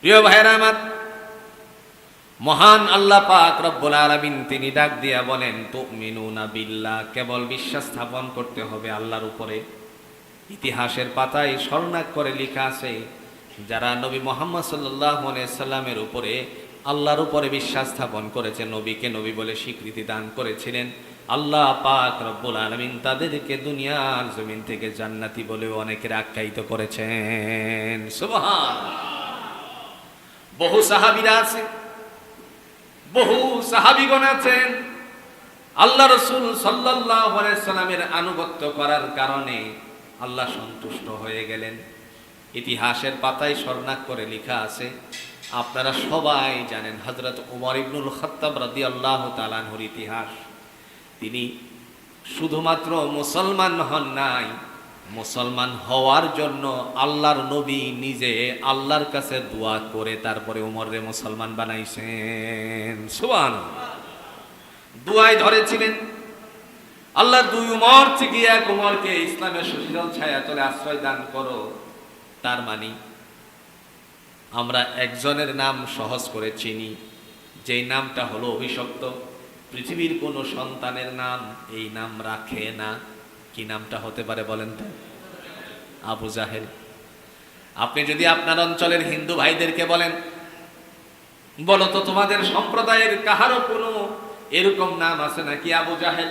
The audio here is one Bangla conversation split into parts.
প্রিয় ভাইরা আমার, মহান আল্লাহ পাক রব্বুল আলামিন তিনি ডাক দিয়া বলেন, তুমিনুনা বিল্লাহ, কেবল বিশ্বাস স্থাপন করতে হবে আল্লাহর উপরে। ইতিহাসের পাতায় স্বর্ণাক্ষরে করে লেখা আছে, যারা নবী মুহাম্মদ সাল্লাল্লাহু আলাইহি সাল্লামের উপরে আল্লাহর উপরে বিশ্বাস স্থাপন করেছে, নবীকে নবী বলে স্বীকৃতি দান করেছিলেন, আল্লাহ পাক রব্বুল আলামিন তাদেরকে দুনিয়ার জমিন থেকে জান্নাতি বলেও অনেকের আখ্যায়িত করেছেন। সুবহানাল্লাহ। বহু সাহাবীরা আছে, বহু সাহাবীগণ আছেন, আল্লাহ রাসূল সাল্লাল্লাহু আলাইহি সাল্লামের আনুগত্য করার কারণে আল্লাহ সন্তুষ্ট হয়ে গেলেন। ইতিহাসের পাতায় স্বর্ণাক্ষরে করে লেখা আছে, আপনারা সবাই জানেন হযরত ওমর ইবনুল খাত্তাব রাদিয়াল্লাহু তাআলা আনহুর ইতিহাস। তিনি শুধুমাত্র মুসলমান হন নাই, মুসলমান হওয়ার জন্য আল্লাহর নবী নিজে আল্লাহর কাছে দোয়া করে তারপরে ওমররে মুসলমান বানাইছেন। সুবহানাল্লাহ। দোয়ায় ধরেছিলেন, আল্লাহর দুই উমর থেকে এক উমরকে ইসলামের সুশীতল ছায়াতলে আশ্রয় দান করো। তার মানে আমরা একজনের নাম সহজ করে চিনি, যেই নামটা হলো অভিশপ্ত। পৃথিবীর কোনো সন্তানের নাম এই নাম রাখে না। কি নামটা হতে পারে বলেন তো? আবু জাহেল। আপনি যদি আপনার অঞ্চলের হিন্দু ভাইদেরকে বলেন, বলো তো তোমাদের সম্প্রদায়ের কাহারও কোনো এরকম নাম আছে নাকি আবু জাহেল?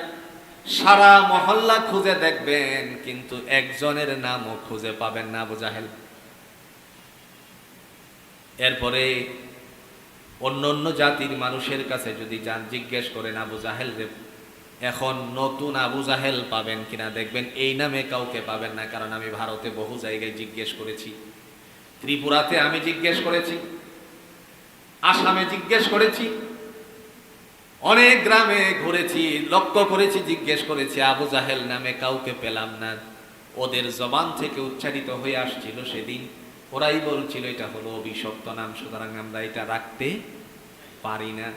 সারা মহল্লা খুঁজে দেখবেন, কিন্তু একজনের নামও খুঁজে পাবেন না আবু জাহেল। এরপরে অন্য অন্য জাতির মানুষের কাছে যদি যান, জিজ্ঞেস করেন আবু জাহেল রে, এখন নতুন আবু জাহেল পাবেন কিনা, দেখবেন এই নামে কাউকে পাবেন না। কারণ আমি ভারতে বহু জায়গায় জিজ্ঞেস করেছি, ত্রিপুরাতে আমি জিজ্ঞেস করেছি, আসামে জিজ্ঞেস করেছি, অনেক গ্রামে ঘুরেছি, লক্ষ্য করেছি, জিজ্ঞেস করেছি, আবু জাহেল নামে কাউকে পেলাম না। ওদের জবান থেকে উচ্চারিত হয়ে আসছিল সেদিন, ওরাই বলছিল এটা হলো অভিশপ্ত নাম, সুতরাং আমরা এটা রাখতে পারি না।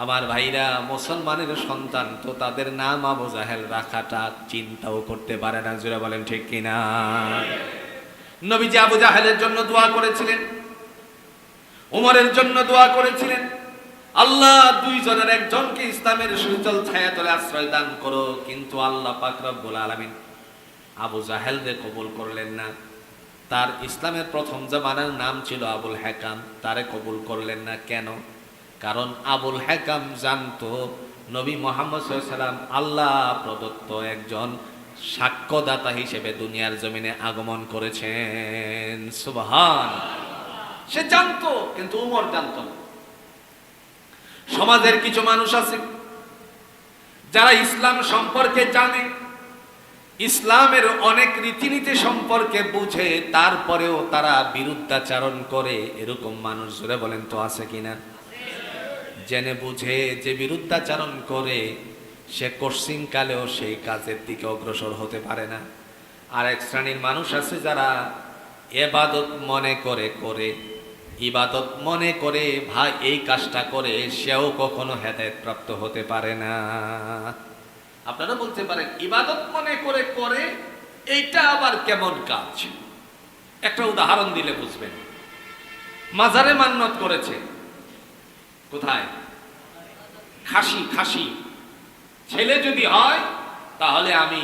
আমার ভাইরা, মুসলমানের সন্তান তো তাদের নাম আবু জাহেল রাখাটা চিন্তাও করতে পারে না। জোরে বলেন ঠিক কিনা? নবীজি আবু জাহেলের জন্য দোয়া করেছিলেন, উমরের জন্য দোয়া করেছিলেন, আল্লাহ দুইজনের একজনকে ইসলামের সুশীতল ছায়াতলে আশ্রয় দান করো। কিন্তু আল্লাহ পাক রব্বুল আলামিন আবু জাহেলকে কবুল করলেন না। তার ইসলামের প্রথম জামানার নাম ছিল আবুল হাকাম, তারে কবুল করলেন না। কেন? কারণ আবুল হাকাম জানতো নবী মুহাম্মদ সাল্লাল্লাহু আলাইহি ওয়াসাল্লাম আল্লাহ প্রদত্ত একজন সাক্ষ্যদাতা হিসেবে দুনিয়ার জমিনে আগমন করেছেন। সুবহানাল্লাহ। সে জানতো, কিন্তু উমর জানতো না। সমাজের কিছু মানুষ আছে যারা ইসলাম সম্পর্কে জানে, ইসলামের অনেক রীতিনীতি সম্পর্কে বুঝে, তারপরেও তারা বিরুদ্ধাচারণ করে। এরকম মানুষ জোরে বলেন তো আছে কিনা? জেনে বুঝে যে বিরুদ্ধাচারণ করে, সে কঠিন কালেও সেই কাজের দিকে অগ্রসর হতে পারে না। আর এক শ্রেণীর মানুষ আছে যারা ইবাদত মনে করে করে, ইবাদত মনে করে ভাই এই কাজটা করে, সেও কখনো হেদায়েত প্রাপ্ত হতে পারে না। আপনারা বলতে পারেন ইবাদত মনে করে করে, এইটা আবার কেমন কাজ? একটা উদাহরণ দিলে বুঝবেন। মাজারে মান্নত করেছে, কোথায়? খাসি। খাসি ছেলে যদি হয় তাহলে আমি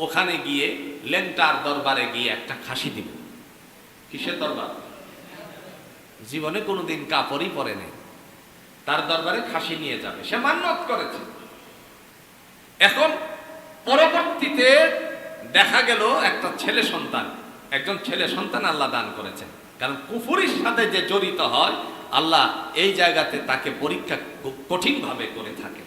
ওখানে গিয়ে লেন্টার দরবারে গিয়ে একটা খাসি দিব। কিসের দরবার? জীবনে কোনোদিন কাপড়ই পরে নেই, তার দরবারে খাসি নিয়ে যাবে, সে মান্নত করেছে। এখন পরবর্তীতে দেখা গেল একটা ছেলে সন্তান, একজন ছেলে সন্তান আল্লাহ দান করেছেন। কারণ কুফরির সাথে যে জড়িত হয়, আল্লাহ এই জায়গাতে তাকে পরীক্ষা খুব কঠিনভাবে করে থাকে।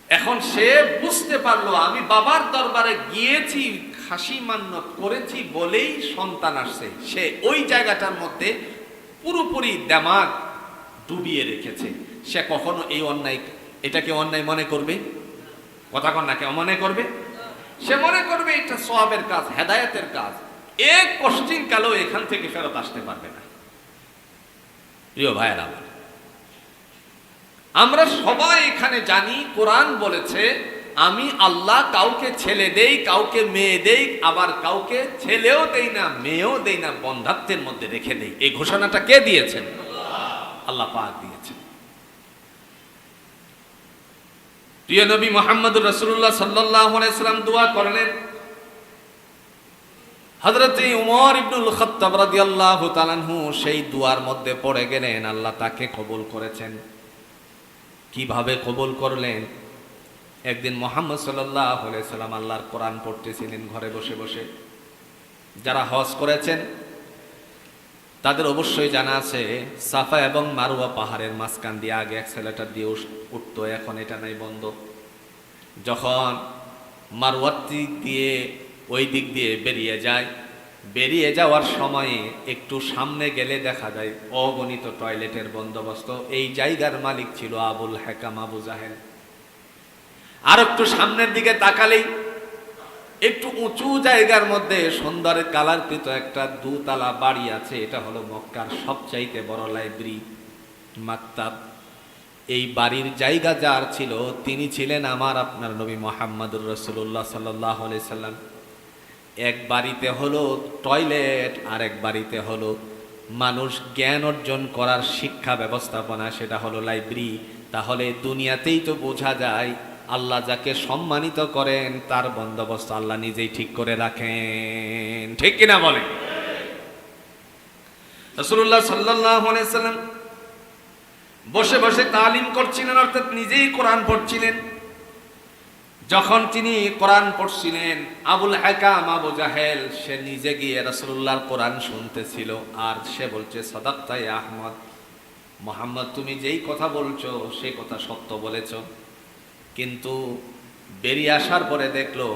এখন সে বুঝতে পারলো আমি বাবার দরবারে গিয়েছি, খাসি মান্নত করেছি বলেই সন্তান আসছে। সে ওই জায়গাটার মধ্যে পুরোপুরি দিমাগ ডুবিয়ে রেখেছে। সে কখনো এই অন্যায়, এটাকে অন্যায় মনে করবে? কথা কন না, কেউ মনে করবে? সে মনে করবে এটা সওয়াবের কাজ, হেদায়েতের কাজ। এক কষ্টিন কালেও এখান থেকে ফেরত আসতে পারবে না। প্রিয় ভাইয়েরা আমার, আমরা সবাই এখানে জানি কোরআন বলেছে আমি আল্লাহ কাউকে ছেলে দেই, কাউকে মেয়ে দেই, আবার কাউকে ছেলেও দেই না মেয়েও দেই না, বন্ধাত্বের মধ্যে রেখে দেই। এই ঘোষণাটা কে দিয়েছেন? আল্লাহ পাক দিয়েছেন। প্রিয় নবী মুহাম্মদুর রাসূলুল্লাহ সাল্লাল্লাহু আলাইহি সাল্লাম দোয়া করলেন, হযরত উমর ইবনুল খাত্তাব রাদিয়াল্লাহু তাআলা আনহু সেই দুয়ার মধ্যে পড়ে গেলেন, আল্লাহ তাকে কবুল করেছেন। কিভাবে কবুল করলেন? একদিন মুহাম্মদ সাল্লাল্লাহু আলাইহি সাল্লাম আল্লাহর কোরআন পড়তেছিলেন ঘরে বসে বসে। যারা হজ করেছেন তাদের অবশ্যই জানা আছে, সাফা এবং মারওয়া পাহাড়ের মাঝখান দিয়ে আগে অ্যাক্সেলেটর দিয়ে উঠতো, এখন এটা নাই, বন্ধ। যখন মারওয়ার দিক দিয়ে ওই দিক দিয়ে বেরিয়ে যাওয়ার সময়ে একটু সামনে গেলে দেখা যায় অগণিত টয়লেটের বন্দোবস্ত। এই জায়গার মালিক ছিল আবুল হাকাম আবু জাহেল। আর একটু সামনের দিকে তাকালেই একটু উঁচু জায়গার মধ্যে সুন্দর কালারকৃত একটা দুতলা বাড়ি আছে। এটা হলো মক্কার সবচাইতে বড় লাইব্রেরি, মাকতাব। এই বাড়ির জায়গা যার ছিল তিনি ছিলেন আমার আপনার নবী মুহাম্মদুর রাসূলুল্লাহ সাল্লাল্লাহু আলাইহি সাল্লাম। এক বাড়িতে হলো টয়লেট, আর এক বাড়িতে হলো মানুষ জ্ঞান অর্জন করার শিক্ষা ব্যবস্থাপনা, সেটা হলো লাইব্রেরি। তাহলে দুনিয়াতেই তো বোঝা যায় আল্লাহ যাকে সম্মানিত করেন তার বন্দোবস্ত আল্লাহ নিজেই ঠিক করে রাখেন, ঠিক কিনা বলেন? রাসূলুল্লাহ সাল্লাল্লাহু আলাইহি সাল্লাম বসে বসে তালিম করছিলেন, অর্থাৎ নিজেই কোরআন পড়ছিলেন। যখন তিনি কোরআন পড়ছিলেন, আবুল হাকাম আবু জাহেল সে নিজে গিয়ে রাসূলুল্লাহর কোরআন শুনতেছিল, আর সে বলছে, সাদাক্তা ইয়া আহমদ, মুহাম্মদ তুমি যেই কথা বলছো সেই কথা সত্য বলেছো। কিন্তু বেরিয়ে আসার পরে দেখলো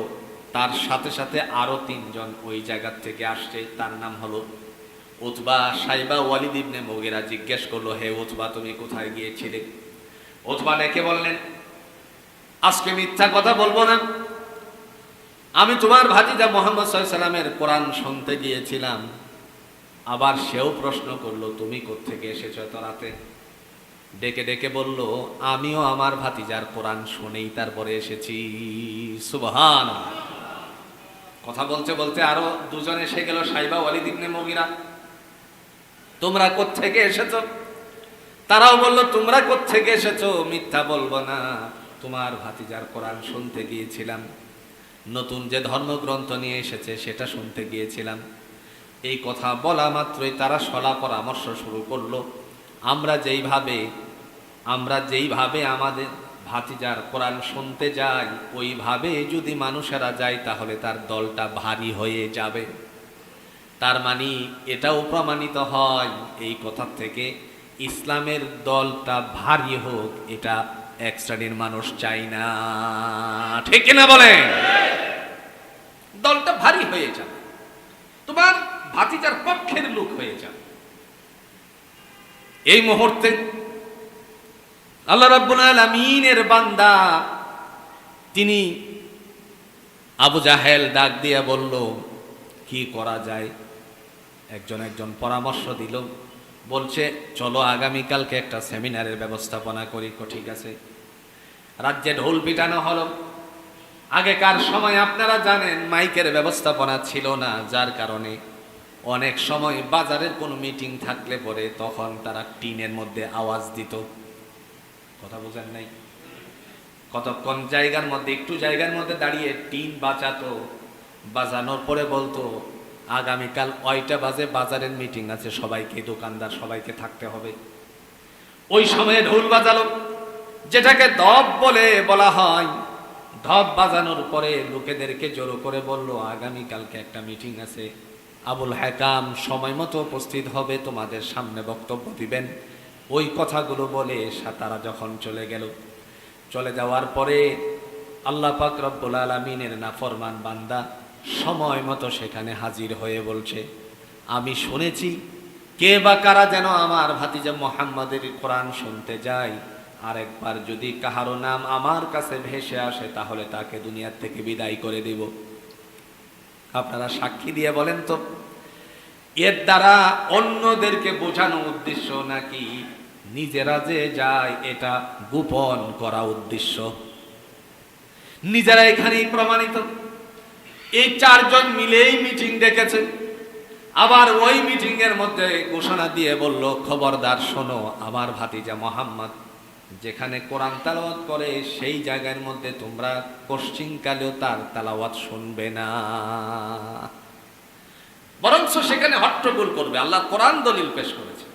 তার সাথে সাথে আরো তিনজন ওই জায়গা থেকে আসছে। তার নাম হলো উতবা, সাইবা, ওয়ালিদ ইবনে মুগীরা। জিজ্ঞেস করলো, হে উতবা তুমি কোথায় গিয়েছিলে? উতবা ডেকে বললেন, আজকে মিথ্যা কথা বলবো না, আমি তোমার ভাতিজা মুহাম্মদ সাল্লাল্লাহু আলাইহি সাল্লামের কোরআন শুনতে গিয়েছিলাম। আবার সেও প্রশ্ন করলো, তুমি কোত্থেকে এসেছো এত রাতে? ডেকে ডেকে বলল, আমিও আমার ভাতিজার কোরআন শুনেই তারপরে এসেছি। সুবহানাল্লাহ। কথা বলতে বলতে আরো দুজন এসে গেল, সাইবা, ওয়ালিদ ইবনে মুগীরা। তোমরা কোত্থেকে এসেছো? তারাও বলল, তোমরা কোত্থেকে এসেছো? মিথ্যা বলবো না, তোমার ভাতিজার কোরআন শুনতে গিয়েছিলাম, নতুন যে ধর্মগ্রন্থ নিয়ে এসেছে সেটা শুনতে গিয়েছিলাম। এই কথা বলা মাত্রই তারা সলা পরামর্শ শুরু করলো, আমরা যেইভাবে আমাদের ভাতিজার কোরআন শুনতে যাই ওইভাবে যদি মানুষেরা যায় তাহলে তার দলটা ভারী হয়ে যাবে। তার মানে এটাও প্রমাণিত হয় এই কথা থেকে, ইসলামের দলটা ভারী হোক এটা এক শ্রেণীর মানুষ চাই না, ঠিক কিনা বলেন? দলটা ভারী হয়ে যাবে, তোমার ভাতিজার পক্ষের লোক হয়ে যাবে। এই মুহূর্তে আল্লাহ রাব্বুল আলামিনের বান্দা তিনি আবু জাহেল ডাক দিয়ে বলল, কি করা যায়? একজন পরামর্শ দিল, বলছে চলো আগামীকালকে একটা সেমিনারের ব্যবস্থাপনা করি। ঠিক আছে। রাজ্যে ঢোল পিটানো হলো। আগেকার সময় আপনারা জানেন মাইকের ব্যবস্থাপনা ছিল না, যার কারণে অনেক সময় বাজারের কোনো মিটিং থাকলে পরে তখন তারা টিনের মধ্যে আওয়াজ দিত। কথা বোঝেন নাই? কতক্ষণ একটু জায়গার মধ্যে দাঁড়িয়ে টিন বাজাতো, বাজানোর পরে বলতো আগামীকাল 8টা বাজে বাজারের মিটিং আছে, সবাইকে, দোকানদার সবাইকে থাকতে হবে। ওই সময়ে ঢোল বাজালো, যেটাকে ধপ বলা হয়। ধপ বাজানোর পরে লোকেদেরকে জড়ো করে বলল, আগামীকালকে একটা মিটিং আছে, আবুল হাকাম সময় মতো উপস্থিত হবে, তোমাদের সামনে বক্তব্য দিবেন। ওই কথাগুলো বলে তারা যখন চলে যাওয়ার পরে আল্লাহ পাক রব্বুল আলামিনের নাফরমান বান্দা সময় মতো সেখানে হাজির হয়ে বলছে, আমি শুনেছি কে বা কারা যেন আমার ভাতিজা মুহাম্মাদের কোরআন শুনতে যায়, আর একবার যদি কাহারো নাম আমার কাছে ভেসে আসে তাহলে তাকে দুনিয়ার থেকে বিদায় করে দেব। আপনারা সাক্ষী দিয়ে বলেন তো, এর দ্বারা অন্যদেরকে বোঝানো উদ্দেশ্য নাকি নিজেরা যে যায় এটা গোপন করা উদ্দেশ্য? নিজেরা এখানেই প্রমাণিত। এই চারজন মিলেই মিটিং ডেকেছে, আবার ওই মিটিং এর মধ্যে ঘোষণা দিয়ে বলল, খবরদার শোনো, আমার ভাতিজা মোহাম্মদ যেখানে কোরআন তেলাওয়াত করে সেই জায়গার মধ্যে তোমরা পশ্চিমকালেও তার তেলাওয়াত শুনবে না, বরঞ্চ সেখানে হট্টগোল করবে। আল্লাহ কোরআন দলিল পেশ করেছে।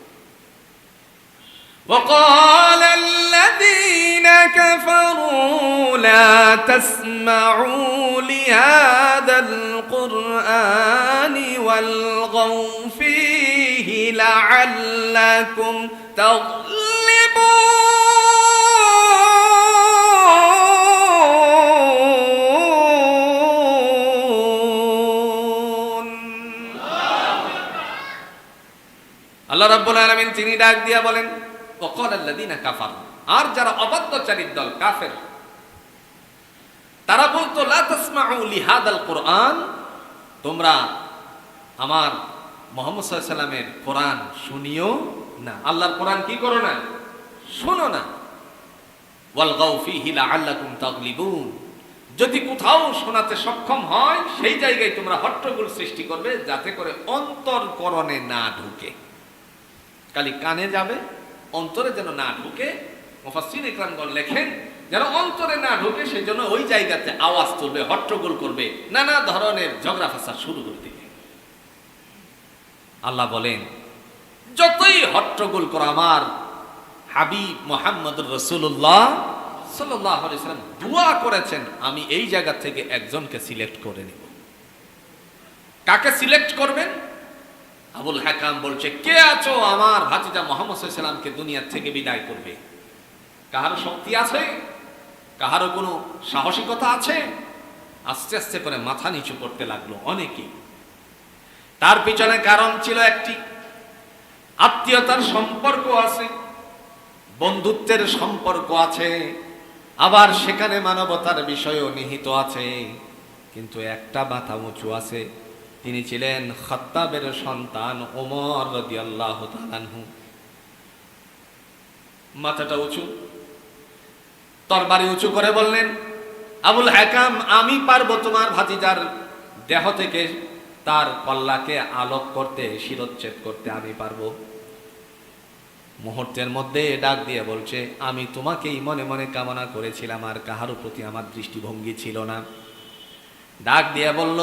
وقال الذين كفروا لا تسمعوا لهذا القرآن والغوا فيه لعلكم تغلبون। আল্লাহ রাব্বুল আলামিন তিনি ডাক দিয়া বলেন, وقال الذين كفروا, আর যারা অবাধ্যচারী দল কাফের, তারা বলতো, লা তাসমাউ লিহাদাল কোরআন, তোমরা আমার মুহাম্মদ সাল্লাল্লাহু আলাইহি ওয়াসাল্লামের কোরআন শুনিও না, আল্লাহর কোরআন কি করো না, শোনো না। ওয়ালগাউ ফীহি লাআল্লাকুম তাগলিবুন, যদি কোথাও শোনাতে সক্ষম হয় সেই জায়গায় তোমরা হট্টগোল সৃষ্টি করবে, যাতে করে অন্তরকরণে না ঢুকে। খালি কানে যাবে, অন্তরে যেন না ঢুকে। মুফাসসির ইকরামগণ লেখেন, যেন অন্তরে না ঢুকে সেই জন্য ওই জায়গাতে আওয়াজ তুলবে, হট্টগোল করবে, নানা ধরনের ঝগড়া ফাসাদ শুরু করে দিবে। আল্লাহ বলেন, যতই হট্টগোল করো, আমার হাবিব মুহাম্মদুর রাসূলুল্লাহ সাল্লাল্লাহু আলাইহি ওয়াসাল্লাম দোয়া করেছেন, আমি এই জায়গা থেকে একজনকে সিলেক্ট করে নিব। কাকে সিলেক্ট করবেন? আবুল হাকাম বলছে, কে আছো আমার ভাতিজা মুহাম্মদ সাল্লাল্লাহু আলাইহি ওয়াসাল্লামকে দুনিয়া থেকে বিদায় করবে? কাহারও শক্তি আছে? কাহারও কোনো সাহসিকতা আছে? আস্তে আস্তে করে মাথা নিচু করতে লাগলো অনেকেই। তার পিছনে কারণ ছিল একটি, আত্মীয়তার সম্পর্ক আছে, বন্ধুত্বের সম্পর্ক আছে, আবার সেখানে মানবতার বিষয়ও নিহিত আছে। কিন্তু একটা মাথা উঁচু আছে, তিনি ছিলেন খাত্তাবের সন্তান ওমর রাদিয়াল্লাহু তাআলা আনহু। মাথাটা উঁচু, তরবারি উঁচু করে বললেন, আবুল হাকাম, আমি পারবো তোমার ভাতিজার দেহ থেকে তার কল্লাকে আলোক করতে, শিরচ্ছেদ করতে আমি পারবো। মুহূর্তের মধ্যে ডাক দিয়ে বলছে, আমি তোমাকেই মনে মনে কামনা করেছিলাম, আর কাহারও প্রতি আমার দৃষ্টিভঙ্গি ছিল না। ডাক দিয়ে বলল,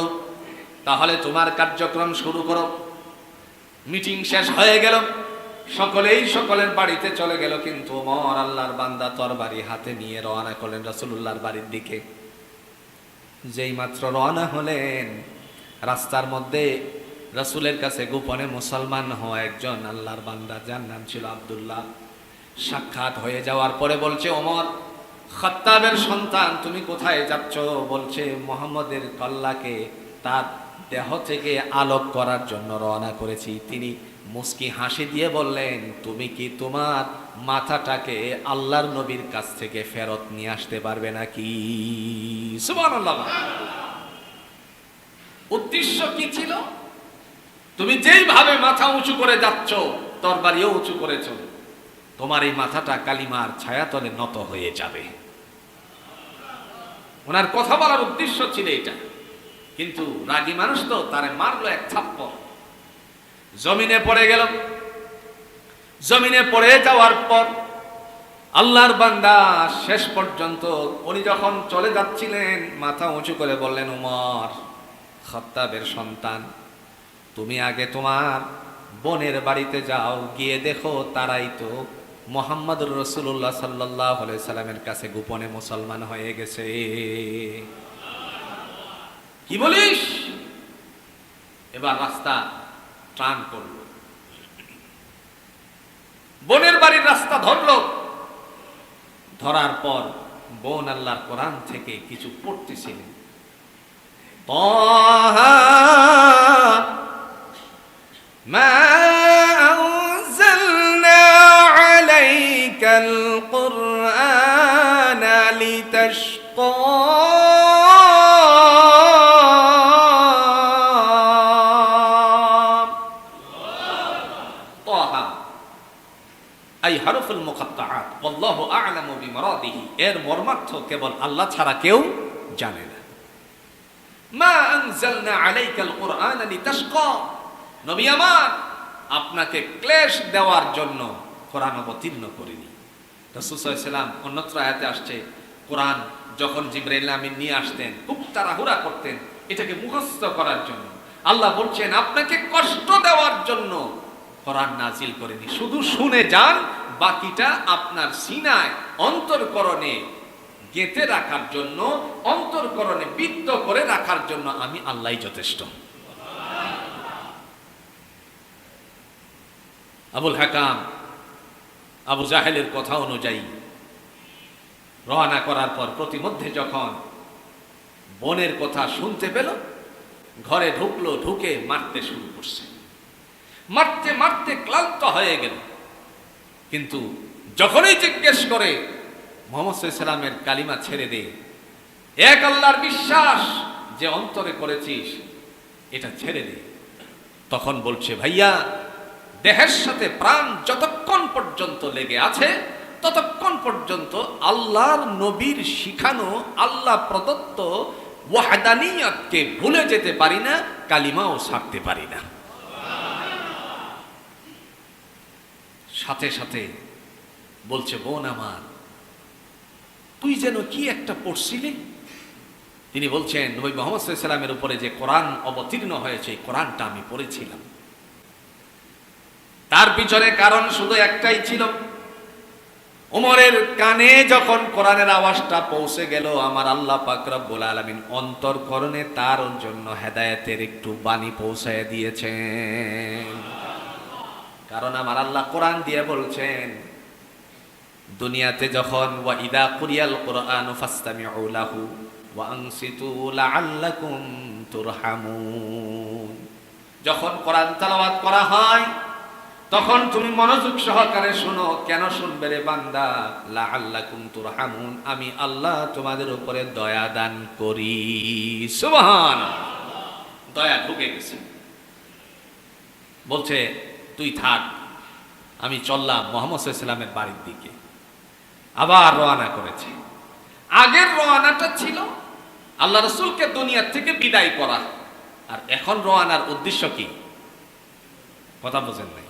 তাহলে তোমার কার্যক্রম শুরু করো। মিটিং শেষ হয়ে গেল, সকলেই সকলের বাড়িতে চলে গেল, কিন্তু ওমর আল্লাহর বান্দা তরবারি হাতে নিয়ে রওনা করলেন রাসূলুল্লাহর বাড়ির দিকে। যেই মাত্র রওনা হলেন, রাস্তার মধ্যে রাসূলের কাছে গোপনে মুসলমান হওয়া একজন আল্লাহর বান্দা, যার নাম ছিল আব্দুল্লাহ, সাক্ষাৎ হয়ে যাওয়ার পরে বলছে, ওমর, খাত্তাবের সন্তান, তুমি কোথায় যাচ্ছ? বলছে, মুহাম্মদের কল্লাকে তার দেহ থেকে আলোক করার জন্য রওনা করেছি। তিনি মুস্কি হাসি দিয়ে বললেন, তুমি কি তোমার মাথাটাকে আল্লাহর নবীর কাছ থেকে ফেরত নিয়ে আসতে পারবে নাকি? সুবহানাল্লাহ। উদ্দেশ্য কি ছিল? তুমি যেইভাবে মাথা উঁচু করে যাচ্ছ, তরবারিও উঁচু করেছ, তোমার এই মাথাটা কালিমার ছায়াতলে নত হয়ে যাবে। ওনার কথা বলার উদ্দেশ্য ছিল এটা। কিন্তু রাগী মানুষ তো, তারে মারলো এক থাপ্পড়, জমিনে পড়ে গেল। জমিনে পড়ে যাওয়ার পর আল্লাহর বান্দা শেষ পর্যন্ত, উনি যখন চলে যাচ্ছিলেন, মাথা উঁচু করে বললেন, ওমর, খাত্তাবের সন্তান, তুমি আগে তোমার বোনের বাড়িতে যাও, গিয়ে দেখো তারাই তো মুহাম্মদুর রাসূলুল্লাহ সাল্লাল্লাহু আলাইহি সাল্লামের কাছে গোপনে মুসলমান হয়ে গেছে। কি বলিস? এবার রাস্তা টান করল, বোনের বাড়ির রাস্তা ধরল। ধরার পর বোন আল্লাহর কোরআন থেকে কিছু পড়তেছিলেন। তাহা মা আনজালনা আলাইকাল কুরআনা লিতাশকা হারফুল মুকাত্তাআত ওয়াল্লাহু আ'লামু বিমারাদিহি, এর মর্মার্থ কেবল আল্লাহ ছাড়া কেউ জানে না। মা আনজালনা আলাইকাল কুরআনা লিতাশকা, নবী আমার আপনাকে ক্লেশ দেওয়ার জন্য কোরআন অবতীর্ণ করিনি। রাসূল সাল্লাল্লাহু আলাইহি ওয়াসাল্লাম অন্যত্র আয়াতে আসছে, কোরআন যখন জিবরাইল আমিন নিয়ে আসতেন খুব তাড়াহুড়া করতেন এটাকে মুখস্থ করার জন্য। আল্লাহ বলছেন আপনাকে কষ্ট দেওয়ার জন্য কোরআন নাজিল করেনি, শুধু শুনে যান, বাকিটা আপনার সিনায় অন্তরকরণে গেঁথে রাখার জন্য, অন্তরকরণে বিদ্ধ করে রাখার জন্য আমি আল্লাহই যথেষ্ট। আবুল হাকাম আবু জাহেলের কথা অনুযায়ী রওনা করার পর প্রতিমধ্যে যখন বোনের কথা শুনতে পেল, ঘরে ঢুকলো, ঢুকে মারতে শুরু করছে। মারতে মারতে ক্লান্ত হয়ে গেল, কিন্তু যখনই জিজ্ঞেস করে মুহাম্মদ সাল্লাল্লাহু আলাইহি ওয়াসাল্লামের কালিমা ছেড়ে দে, এক আল্লাহর বিশ্বাস যে অন্তরে করেছিস এটা ছেড়ে দে, তখন বলছে ভাইয়া দেহের সাথে প্রাণ যতক্ষণ পর্যন্ত লেগে আছে ততক্ষণ পর্যন্ত আল্লাহর নবীর শিখানো আল্লাহ প্রদত্ত ওয়াহদানিয়তকে ভুলে যেতে পারি না, কালিমাও ছাড়তে পারি না। সাথে সাথে বলছে বোন আমার তুই যেন কি একটা পড়ছিলি। তিনি বলছেন নবী মুহাম্মদ সাল্লাল্লাহু আলাইহি ওয়াসাল্লামের উপরে যে কোরআন অবতীর্ণ হয়েছে এই কোরআনটা আমি পড়েছিলাম। তার পিছনে কারণ শুধু একটাই ছিল, ওমরের কানে যখন কোরআনের আওয়াজটা পৌঁছে গেল আমার আল্লাহ পাক রব্বুল আলামিন অন্তরকরণে তার জন্য হেদায়েতের একটু বাণী পৌঁছায় দিয়েছেন। কারণ আমার আল্লাহ কোরআন দিয়ে বলছেন দুনিয়াতে যখন ওয়া ইদা কুরিয়াল কুরআনু ফাসতামিউ লাহু ওয়া আনসিতু লাআল্লাকুম তুরহামুন, যখন কোরআন তেলাওয়াত করা হয় তখন তুমি মনোযোগ সহকারে শোনো। কেন শুনবে রে বান্দা? লাআল্লাকুম তুরহামুন, আমি আল্লাহ তোমাদের উপরে দয়া দান করি। সুবহানাল্লাহ, দয়া ঢুকে গেছে। বলছে তুই থাক, আমি চললাম মুহাম্মদ সাল্লাল্লাহু আলাইহি ওয়াসাল্লামের বাড়ির দিকে। আবার রওনা করেছে। আগের রওনাটা ছিল আল্লাহ রাসূলকে দুনিয়া থেকে বিদায় করা, আর এখন রওনার উদ্দেশ্য কি? কথা বোঝেন নাই?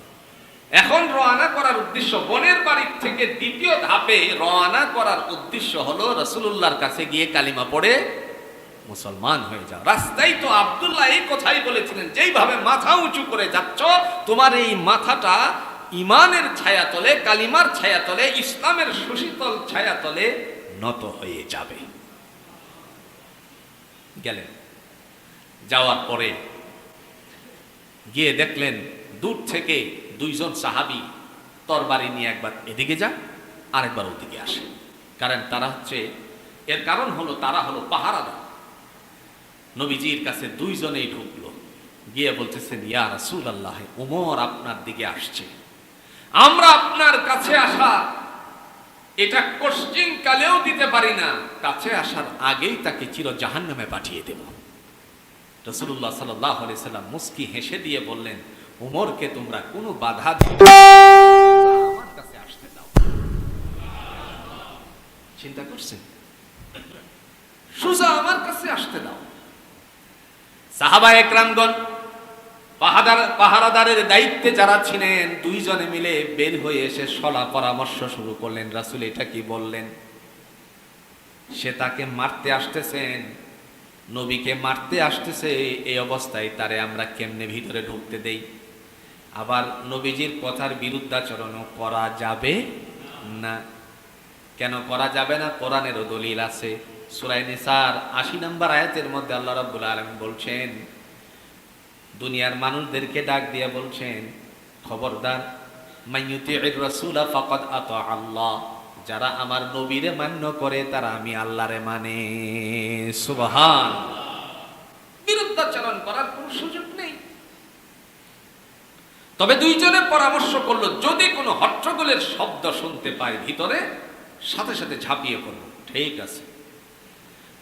এখন রওনা করার উদ্দেশ্য বোনের বাড়ির থেকে দ্বিতীয় ধাপে রওনা করার উদ্দেশ্য হলো রাসূলুল্লাহর কাছে গিয়ে কালিমা পড়ে মুসলমান হয়ে যাও। রাস্তায় তো আব্দুল্লাহ এই কথাই বলেছিলেন, যেইভাবে মাথা উঁচু করে যাচ্ছ তোমার এই মাথাটা ইমানের ছায়াতলে, কালিমার ছায়াতলে, ইসলামের সুশীতল ছায়াতলে নত হয়ে যাবে। গেলেন, যাওয়ার পরে গিয়ে দেখলেন দূর থেকে দুইজন সাহাবী তরবারি নিয়ে একবার এদিকে যায় আরেকবার ওদিকে আসে। কারণ তারা এর কারণ হলো তারা হলো পাহারাদার। নবীজির কাছে দুইজনেই ঢুকলো, গিয়ে বলতেছেন ইয়া রাসূলুল্লাহ, ওমর আপনার দিকে আসছে, আমরা আপনার কাছে আসা এটা কোশ্চিন কালেও দিতে পারি না, কাছে আসার আগেই তাকে চির জাহান্নামে পাঠিয়ে দেব। রাসূলুল্লাহ সাল্লাল্লাহু আলাইহি সাল্লাম মুস্কি হেসে দিয়ে বললেন, ওমরকে তোমরা কোনো বাধা দিও না, আমার কাছে আসতে দাও। চিন্তা করছেন? সোজা আমার কাছে আসতে দাও। সাহাবায়ে কেরামগণ পাহারাদারের দায়িত্বে যারা ছিলেন দুইজনে মিলে বের হয়ে এসে সলা পরামর্শ শুরু করলেন। রাসূল এটা কি বললেন? সে তাকে মারতে আসতেছেন, নবীকে মারতে আসতেছে, এই অবস্থায় তারে আমরা কেমনে ভিতরে ঢুকতে দেই? আবার নবীজির কথার বিরুদ্ধাচরণও করা যাবে না। কেন করা যাবে না? কোরআনেরও দলিল আছে। সূরা নিসার ৮০ নম্বর আয়াতের মধ্যে আল্লাহ রাব্বুল আলামিন বলছেন, দুনিয়ার মানুষদেরকে ডাক দিয়ে বলছেন, খবরদার, মাইয়ুতিউর রাসূলা ফাকাদ আতা আল্লাহ, যারা আমার নবীরে মান্য করে তারা আমি আল্লাহরে মানে। সুবহানাল্লাহ, বিরুদ্ধাচরণ করার কোনো সুযোগ নেই। তবে দুইজনে পরামর্শ করলো, যদি কোনো হট্টগোলের শব্দ শুনতে পাই ভিতরে, সাথে সাথে ঝাঁপিয়ে পড়ব। ঠিক আছে।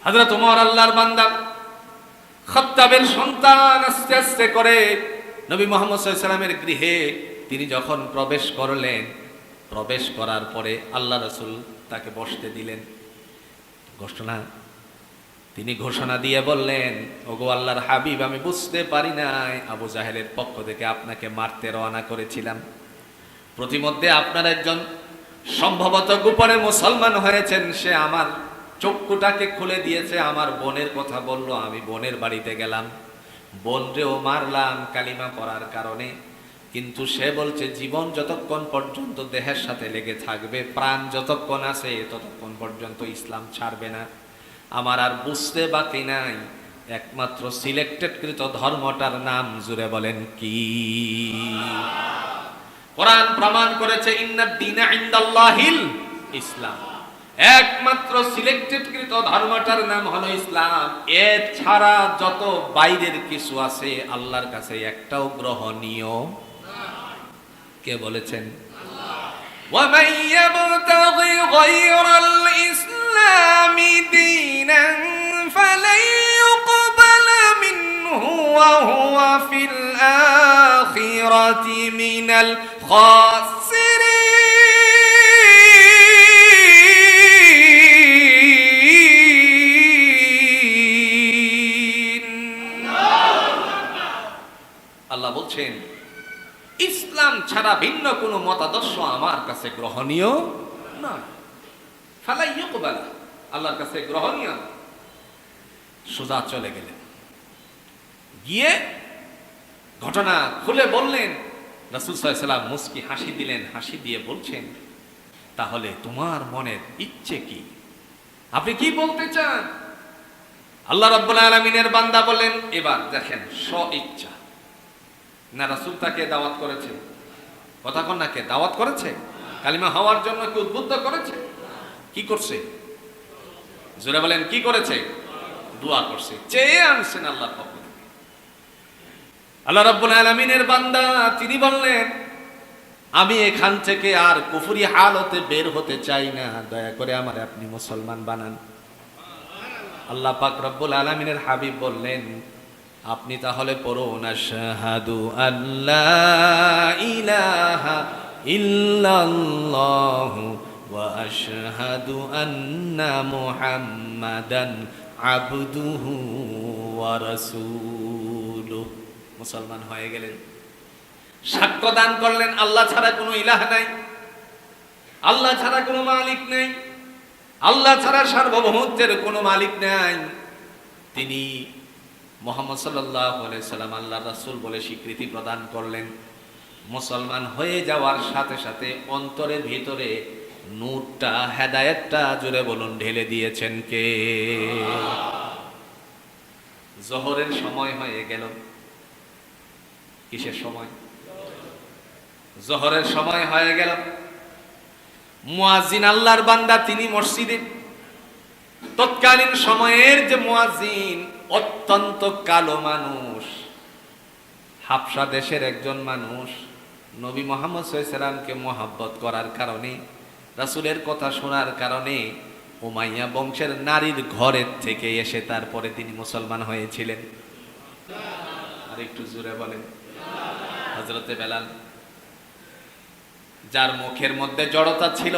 হযরত ওমর আল্লাহর বান্দা, খাত্তাবের সন্তান, আস্তে আস্তে করে নবী মুহাম্মদ সাল্লাল্লাহু আলাইহি ওয়াসাল্লামের গৃহে তিনি যখন প্রবেশ করলেন, প্রবেশ করার পরে আল্লাহ রাসূল তাকে বসতে দিলেন। ঘোষণা তিনি ঘোষণা দিয়ে বললেন, ওগো আল্লাহর হাবিব, আমি বুঝতে পারি নাই আবু জাহেলের পক্ষ থেকে আপনাকে মারতে রওনা করেছিলাম। প্রতিমধ্যে আপনার একজন সম্ভবত গোপনে মুসলমান হয়েছেন, সে আমার চক্ষুটাকে খুলে দিয়েছে, আমার বোনের কথা বলল, আমি বোনের বাড়িতে গেলাম, বোনরেও মারলাম কালিমা পড়ার কারণে। কিন্তু সে বলছে জীবন যতক্ষণ পর্যন্ত দেহের সাথে লেগে থাকবে, প্রাণ যতক্ষণ আছে ততক্ষণ পর্যন্ত ইসলাম ছাড়বে না। আমার আর বুঝতে বাকি নাই, একমাত্র সিলেক্টেড কৃত ধর্মটার নাম জুড়ে বলেন কি? কোরআন প্রমাণ করেছে ইন্নাদ দীনা ইনদাল্লাহিল ইসলাম, একমাত্র সিলেক্টেড কৃত ধর্মটার নাম হলো ইসলাম। এর ছাড়া যত বাইরের কিছু আছে আল্লাহর কাছে একটাও গ্রহণীয়। কে বলেছেন? وَمَن يَبْتَغِ غَيْرَ الْإِسْلَامِ دِينًا فَلَن يُقْبَلَ مِنْهُ وَهُوَ فِي الْآخِرَةِ مِنَ الْخَاسِرِينَ। আল্লাহ বলছেন ইসলাম ছাড়া ভিন্ন কোন মতাদর্শ আমার কাছে গ্রহণীয় না। ফালাই ইউকবালা, আল্লাহর কাছে গ্রহণীয়। সোজা চলে গেলেন, গিয়ে ঘটনা খুলে বললেন। রাসূল সাল্লাল্লাহু আলাইহি ওয়াসাল্লাম মুস্কি হাসি দিলেন, হাসি দিয়ে বলছেন, তাহলে তোমার মনের ইচ্ছে কি? আপনি কি বলতে চান? আল্লাহ রাব্বুল আলামিনের বান্দা বলেন, এবার দেখেন, স্ব-ইচ্ছা না রাসূল তাকে দাওয়াত করেছে? কথা কোন নাকে দাওয়াত করেছে? কালিমা হওয়ার জন্য কি উদ্বুদ্ধ করেছে? কি করছে? জোরে বলেন, কি করেছে? দোয়া করছে, চেয়ে আনছেন আল্লাহর পক্ষ থেকে। আল্লাহ রাব্বুল আলামিনের বান্দা তিনি বললেন, আমি এখান থেকে আর কুফরি হালতে বের হতে চাই না, দয়া করে আমার আপনি মুসলমান বানান। আল্লাহ পাক রব্বুল আলামিনের হাবিব বললেন, আপনি তাহলে পড়ুন, আশহাদু আল্লা ইলাহা ইল্লাল্লাহু ওয়া আশহাদু আন্না মুহাম্মাদান আবদুহু ওয়া রাসূলুহু। মুসলমান হয়ে গেলেন, সাক্ষ্য দান করলেন আল্লাহ ছাড়া কোনো ইলাহ নাই, আল্লাহ ছাড়া কোনো মালিক নাই, আল্লাহ ছাড়া সার্বভৌমত্বের কোনো মালিক নাই। তিনি মুহাম্মদ সাল্লাল্লাহু আলাইহি সাল্লাম আল্লাহর রাসূল বলে স্বীকৃতি প্রদান করলেন। মুসলমান হয়ে যাওয়ার সাথে সাথে অন্তরের ভিতরে নূরটা, হেদায়েতটা, জোরে বলুন, ঢেলে দিয়েছেন কে? জোহরের সময় হয়ে গেল। কিসের সময়? জোহরের সময় হয়ে গেল। মুয়াজ্জিন আল্লাহর বান্দা তিনি মসজিদে। তৎকালীন সময়ের যে মুয়াজ্জিন অত্যন্ত কালো মানুষ, হাবশা দেশের একজন মানুষ, নবী মুহাম্মদ সাল্লাল্লাহু আলাইহি সাল্লামকে মহব্বত করার কারণে, রাসূলের কথা শোনার কারণে উমাইয়া বংশের নারীর ঘরের থেকে এসে তারপরে তিনি মুসলমান হয়েছিলেন। আর একটু জোরে বলেন। হযরতে বেলাল, যার মুখের মধ্যে জড়তা ছিল,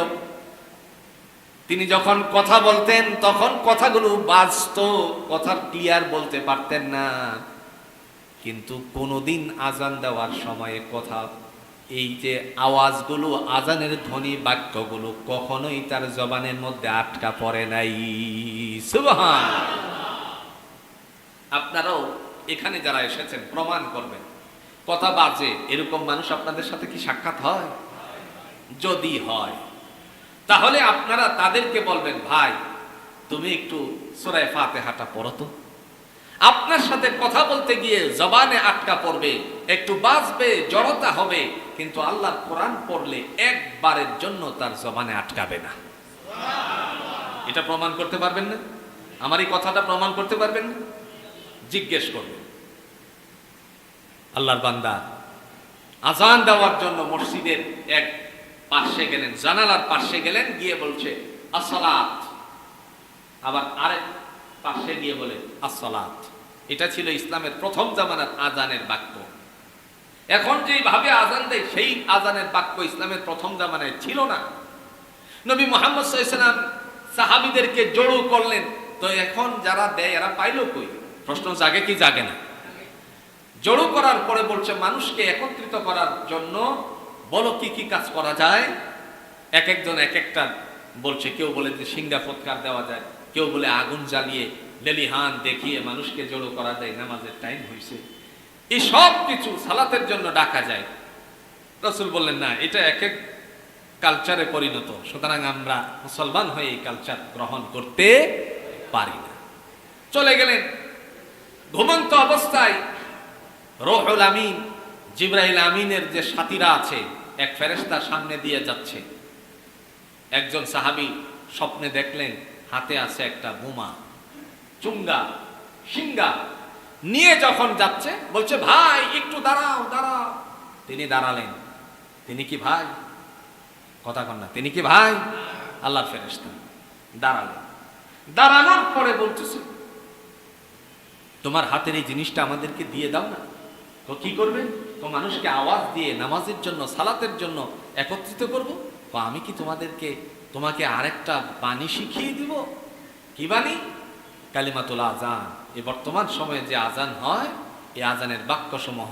তিনি যখন কথা বলতেন তখন কথাগুলো বাজতো, কথা ক্লিয়ার বলতে পারতেন না, কিন্তু কোনোদিন আজান দেওয়ার সময়ে কথা, এই যে আওয়াজগুলো, আজানের ধ্বনি, বাক্যগুলো কখনোই তার জবানের মধ্যে আটকা পড়ে নাই। সুবহানাল্লাহ। আপনারাও এখানে যারা এসেছেন প্রমাণ করবেন, কথা বাজে এরকম মানুষ আপনাদের সাথে কি সাক্ষাৎ হয়? যদি হয় তাহলে আপনারা তাদেরকে বলবেন, ভাই তুমি একটু সূরা ফাতিহাটা পড়ো তো। আপনার সাথে কথা বলতে গিয়ে জবানে আটকা পড়বে, একটু বাজবে, জড়তা হবে, কিন্তু আল্লাহর কোরআন পড়লে একবারের জন্য তার জবানে আটকাবে না। এটা প্রমাণ করতে পারবেন না? আমার এই কথাটা প্রমাণ করতে পারবেন না? জিজ্ঞেস করবেন। আল্লাহর বান্দা আজান দেওয়ার জন্য মসজিদের এক পাশে গেলেন, জানালার পাশে গেলেন, গিয়ে বলছে আসসালাত, আবার আরেক পাশে গিয়ে বলে আসসালাত। এটা ছিল ইসলামের প্রথম জামানার আজানের বাক্য। এখন যেভাবে আজান দেয় সেই আজানের বাক্য ইসলামের প্রথম জামানায় ছিল না। নবী মুহাম্মদ সাল্লাল্লাহু আলাইহি ওয়াসাল্লাম সাহাবীদেরকে জড়ো করলেন, তো এখন যারা দেয় এরা পাইলো কই? প্রশ্ন জাগে কি জাগে না? জড়ো করার পরে বলছে মানুষকে একত্রিত করার জন্য বলো কি কি কাজ করা যায়। এক একজন এক একটা বলছে। কেউ বলে যে সিংহা ফৎকার দেওয়া যায়, কেউ বলে আগুন জ্বালিয়ে লেলিহান দেখিয়ে মানুষকে জড়ো করা যায়, নামাজের টাইম হয়েছে। এই সব কিছু সালাতের জন্য ডাকা যায়। রাসূল বললেন না, এটা এক এক কালচারে পরিণত, সুতরাং আমরা মুসলমান হয়ে এই কালচার গ্রহণ করতে পারি না। চলে গেলেন। ঘুমন্ত অবস্থায় রূহুল আমিন, জিবরাইল আমিনের যে সাথীরা আছে, এক ফেরেশতা সামনে দিয়ে যাচ্ছে। একজন সাহাবী স্বপ্নে দেখলেন হাতে আছে একটা বোমা, চুঙ্গা, সিঙ্গা নিয়ে যখন যাচ্ছে, বলছে ভাই একটু দাঁড়াও দাঁড়াও। তিনি দাঁড়ালেন। তিনি কি ভাই? কথা কন না, তিনি কি ভাই? আল্লাহর ফেরেশতা। দাঁড়ালেন। দাঁড়ানোর পরে বলতেছে তোমার হাতের এই জিনিসটা আমাদেরকে দিয়ে দাও না। তো কি করবে? তো মানুষকে আওয়াজ দিয়ে নামাজের জন্য, সালাতের জন্য একত্রিত করব। তো আমি কি তোমাকে আরেকটা বাণী শিখিয়ে দিব। কি বাণী? কালিমাতুল আজান। এই বর্তমান সময়ে যে আজান হয়, এই আজানের বাক্যসমূহ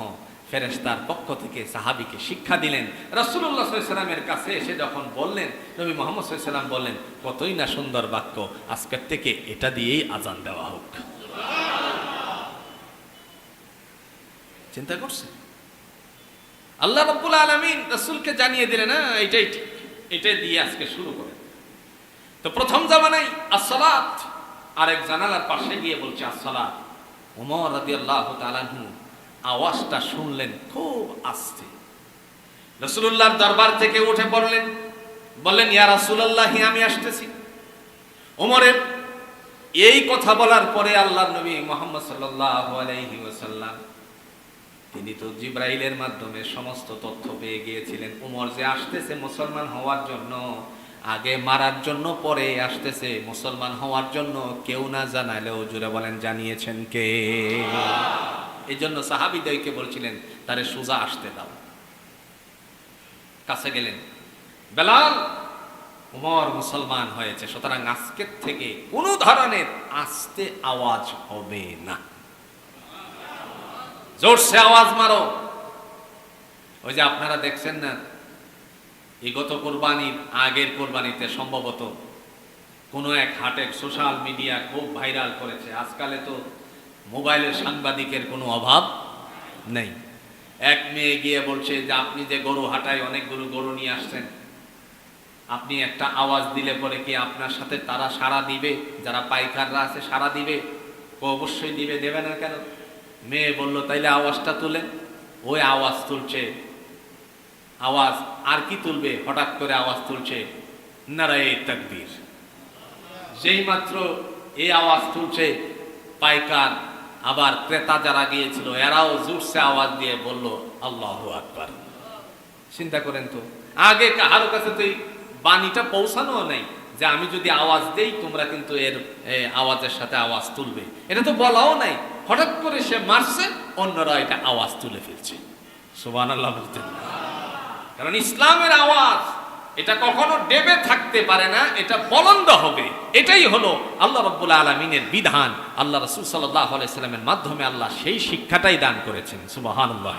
ফেরেশতার পক্ষ থেকে সাহাবীকে শিক্ষা দিলেন। রাসূলুল্লাহ সাল্লাল্লাহু আলাইহি ওয়াসাল্লামের কাছে এসে যখন বললেন, নবী মুহাম্মদ সাল্লাল্লাহু আলাইহি ওয়াসাল্লাম বললেন, কতই না সুন্দর বাক্য, আজকের থেকে এটা দিয়েই আজান দেওয়া হোক। চিন্তা করছেন? আল্লাহ রাব্বুল আলামিন রাসূলকে জানিয়ে দিলেন, না এটাই ঠিক, এটাই দিয়ে আজকে শুরু করেন। তো প্রথম জামানায় আসসালাত, আরেক জানালার পাশে গিয়ে বলছে আসসালাত। ওমর রাদিয়াল্লাহু তাআলা আনহু আওয়াজটা শুনলেন খুব আস্তে। রাসূলুল্লাহর দরবার থেকে উঠে পড়লেন, বললেন ইয়া রাসূলুল্লাহ, আমি আসতেছি। ওমরের এই কথা বলার পরে আল্লাহর নবী মুহাম্মদ সাল্লাল্লাহু আলাইহি ওয়াসাল্লাম, তিনি তো জিবরাইলের মাধ্যমে সমস্ত তথ্য পেয়ে গিয়েছিলেন। ওমর যে আসতেছে মুসলমান হওয়ার জন্য, আগে মারার জন্য, পরে আসতেছে মুসলমান হওয়ার জন্য, কেউ না জানালেও জুড়ে বলেন জানিয়েছেন কে? এই জন্য সাহাবীদেরকে বলছিলেন তারে সোজা আসতে দাও। কাছে গেলেন, বেলাল, ওমর মুসলমান হয়েছে, সুতরাং আজকের থেকে কোনো ধরনের আস্তে আওয়াজ হবে না, জোরসে আওয়াজ মারো। ওই যে আপনারা দেখছেন না, এই গত কোরবানির আগের কোরবানিতে সম্ভবত কোনো এক হাটের সোশ্যাল মিডিয়া খুব ভাইরাল করেছে। আজকালে তো মোবাইলের সাংবাদিকের কোনো অভাব নেই। এক মেয়ে গিয়ে বলছে যে আপনি যে গরু হাটায় অনেকগুলো গরু নিয়ে আসছেন, আপনি একটা আওয়াজ দিলে পরে কি আপনার সাথে তারা সাড়া দিবে? যারা পাইকাররা আছে সাড়া দিবে? ও অবশ্যই দিবে, দেবে না কেন? মেয়ে বলল তাইলে আওয়াজটা তুলেন। ওই আওয়াজ তুলছে, আওয়াজ আর কি তুলবে, হঠাৎ করে আওয়াজ তুলছে নারায়ে তাকবীর। যেই মাত্র এই আওয়াজ তুলছে, পাইকার আবার ক্রেতা যারা গিয়েছিল এরাও জোরসে আওয়াজ দিয়ে বলল আল্লাহু আকবার। চিন্তা করেন তো, আগে কারো কাছে তো এই বাণীটা পৌঁছানো নাই যে আমি যদি আওয়াজ দেই তোমরা কিন্তু এর আওয়াজের সাথে আওয়াজ তুলবে, এটা তো বলাও নাই। হঠাৎ করে সে মারছে, অন্যরা এটা আওয়াজ তুলে ফেলছে। সুবহানাল্লাহ বলতেন। কারণ ইসলামের আওয়াজ এটা কখনো ডেবে থাকতে পারে না, এটা বলন্দ হবে। এটাই হলো আল্লাহ রাব্বুল আলামিনের বিধান। আল্লাহ রাসূল সাল্লাল্লাহু আলাইহি ওয়াসাল্লামের মাধ্যমে আল্লাহ সেই শিক্ষাটাই দান করেছেন। সুবহানাল্লাহ।